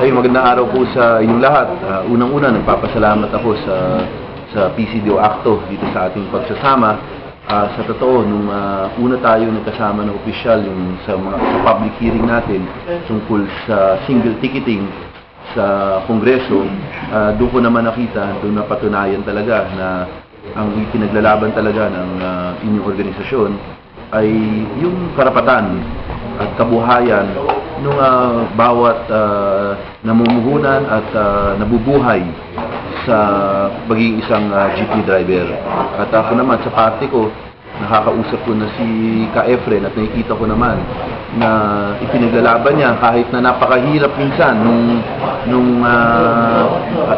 Ay, magandang araw po sa inyong lahat. Unang-una, nagpapasalamat ako sa PCDO Acto dito sa ating pagsasama. Sa totoo, nung una tayo nagkasama ng opisyal sa public hearing natin tungkol sa single ticketing sa Kongreso, doon ko naman nakita, doon napatunayan talaga na ang ipinaglalaban talaga ng inyong organisasyon ay yung karapatan at kabuhayan ng bawat namumuhunan at nabubuhay sa pagiging isang jeepney driver. At ako naman sa parte ko, nakakausap ko na si Ka Efren at nakikita ko naman na ipinaglalaban niya kahit na napakahirap minsan nung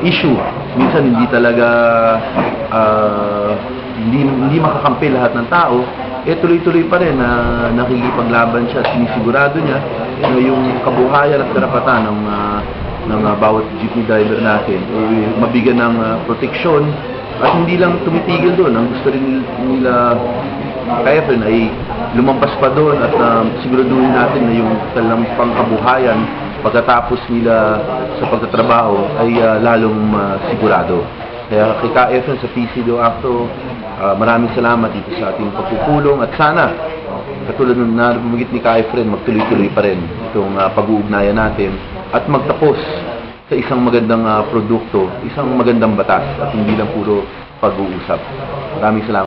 issue. Minsan hindi talaga hindi makakampi lahat ng tao, tuloy-tuloy pa rin na nakikipaglaban siya. Sinisigurado niya na yung kabuhayan at karapatan ng bawat jeepney driver natin mabigyan ng proteksyon at hindi lang tumitigil doon. Ang gusto rin nila kaya rin ay lumampas pa doon at siguraduhin natin na yung talang pangkabuhayan pagkatapos nila sa pagtatrabaho ay lalong sigurado. Kaya kay Ka Efren sa PCDO Acto, maraming salamat dito sa ating pagpupulong at sana katulad ng nabumigit ni Ka Efren, magtuloy-tuloy pa rin itong pag-uugnayan natin at magtapos sa isang magandang produkto, isang magandang batas at hindi lang puro pag-uusap. Maraming salamat.